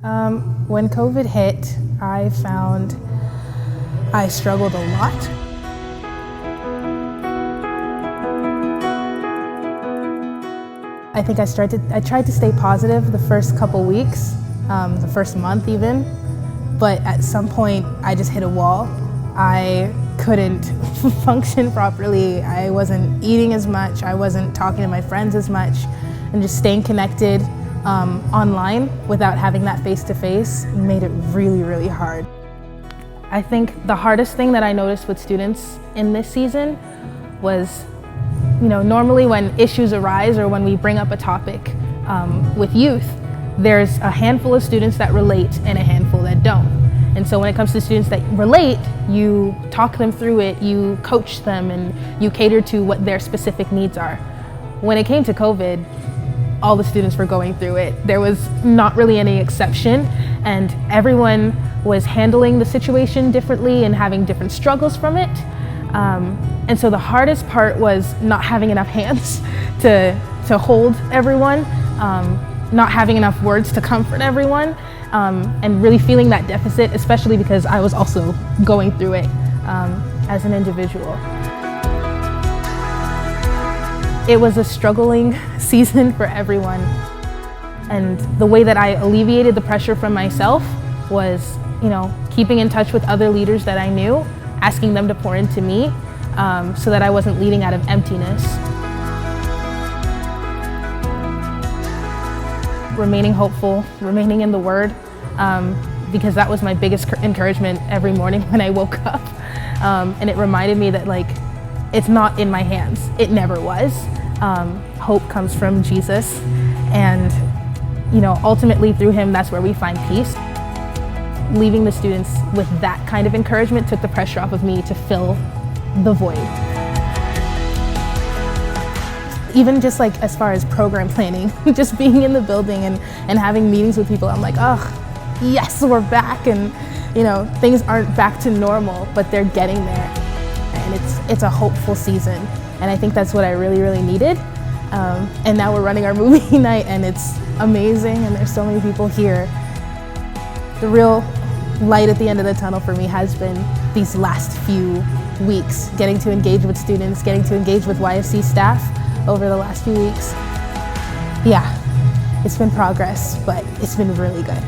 When COVID hit, I found I struggled a lot. I think I tried to stay positive the first couple weeks, the first month even, but at some point I just hit a wall. I couldn't function properly. I wasn't eating as much. I wasn't talking to my friends as much, and just staying connected online without having that face-to-face made it really, really hard. I think the hardest thing that I noticed with students in this season was, normally when issues arise or when we bring up a topic with youth, there's a handful of students that relate and a handful that don't. And so when it comes to students that relate, you talk them through it, you coach them, and you cater to what their specific needs are. When it came to COVID, all the students were going through it. There was not really any exception, and everyone was handling the situation differently and having different struggles from it. And so the hardest part was not having enough hands to hold everyone, not having enough words to comfort everyone, and really feeling that deficit, especially because I was also going through it as an individual. It was a struggling season for everyone. And the way that I alleviated the pressure from myself was, keeping in touch with other leaders that I knew, asking them to pour into me so that I wasn't leading out of emptiness. Remaining hopeful, remaining in the Word, because that was my biggest encouragement every morning when I woke up. And it reminded me that it's not in my hands. It never was. Hope comes from Jesus, and ultimately through Him, that's where we find peace. Leaving the students with that kind of encouragement took the pressure off of me to fill the void. Even just as far as program planning, just being in the building and having meetings with people, I'm like, oh, yes, we're back, and things aren't back to normal, but they're getting there. And it's a hopeful season, and I think that's what I really, really needed. And now we're running our movie night, and it's amazing, and there's so many people here. The real light at the end of the tunnel for me has been these last few weeks, getting to engage with students, getting to engage with YFC staff over the last few weeks. Yeah, it's been progress, but it's been really good.